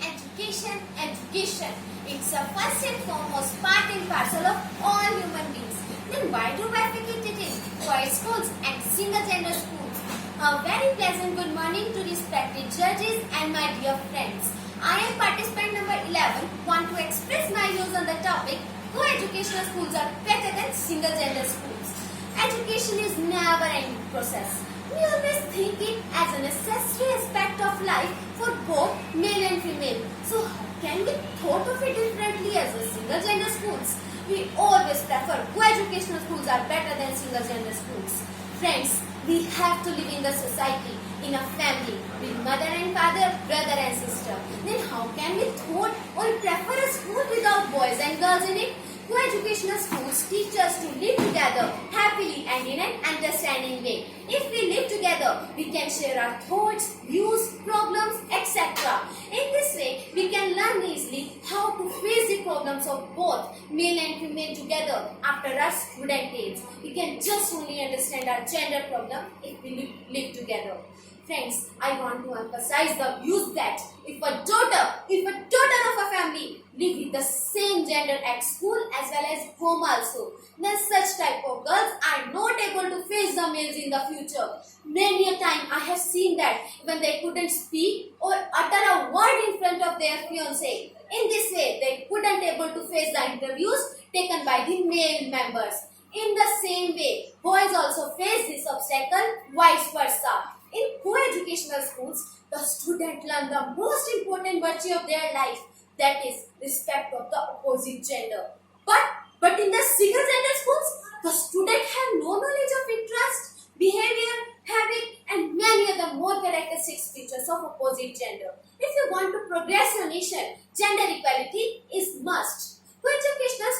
Education. It's a first and foremost part and parcel of all human beings. Then why do bifurcate it in boys schools and single gender schools? A very pleasant good morning to respected judges and my dear friends. I am participant number 11. Want to express my views on the topic. Co-educational schools are better than single gender schools. Education is never ending process. We always think it as a necessary aspect of life for both male and female. So how can we thought of it differently as a single gender schools? We always prefer co-educational schools are better than single gender schools. Friends, we have to live in the society, in a family, with mother and father, brother and sister. Then how can we thought or prefer a school without boys and girls in it? Co-educational schools teach us to live together happily and in an understanding way. If we live together, we can share our thoughts, views, problems, etc. In this way, we can learn easily how to face the problems of both male and female together after our student age. We can just only understand our gender problem if we live together. Friends, I want to emphasize the views that if a daughter of a family live with the same gender at school as well as home also, then such type of girls are not able to face the males in the future. Many a time I have seen that when they couldn't speak or utter a word in front of their fiancé. In this way, they couldn't able to face the interviews taken by the male members. In the same way, boys also face this obstacle, vice versa. In co-educational schools, the student learn the most important virtue of their life, that is respect of the opposite gender. But in the single gender schools, the student have no knowledge of interest, behavior, habit and many other more characteristic features of opposite gender. If you want to progress your nation, gender equality is must. Co-educational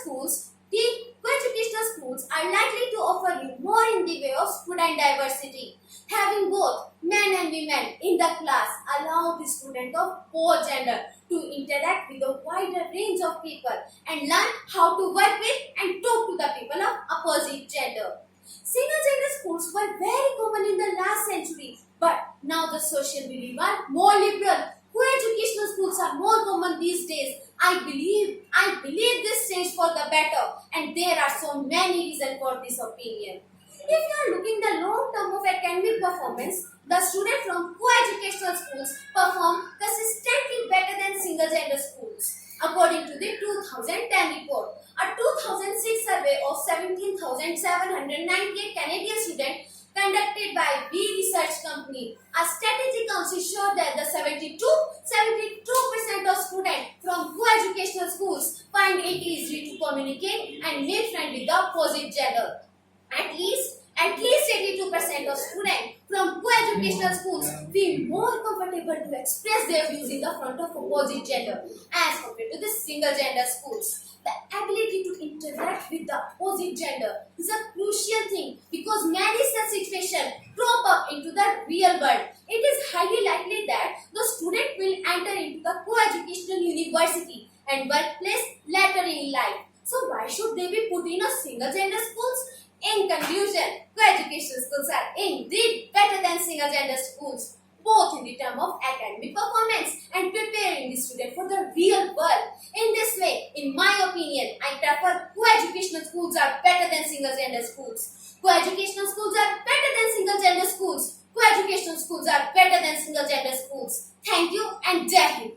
schools are likely to offer you more in the way of student diversity. Having both men and women in the class allow the student of both gender to interact with a wider range of people and learn how to work with and talk to the people of opposite gender. Single gender schools were very common in the last century, but now the social beliefs are more liberal. Co-educational schools are more common these days. I believe this change for the better, and there are so many reasons for this opinion. If you are looking the long term of academic performance, the students from co-educational schools perform consistently better than single gender schools. According to the 2010 report, a 2006 survey of 17,798 Canadian students conducted by V Research Company, a strategy council showed that the 72% of students from co-educational schools find it easy to communicate and make friends with the opposite gender. At least 82% of students from co-educational schools feel more comfortable to express their views in the front of opposite gender as compared to the single gender schools. The ability to interact with the opposite gender is a crucial thing because many such situations crop up into the real world. It is highly likely that the student will enter into the co-educational university and workplace later in life. So why should they be put in a single gender schools? In conclusion, co-educational schools are indeed better than single gender schools, both in the term of academic performance and preparing the student for the real world. In this way, in my opinion, I prefer co-educational schools are better than single gender schools. Co-educational schools are better than single gender schools. Co-educational schools are better than single gender schools. Thank you and Jai Hind.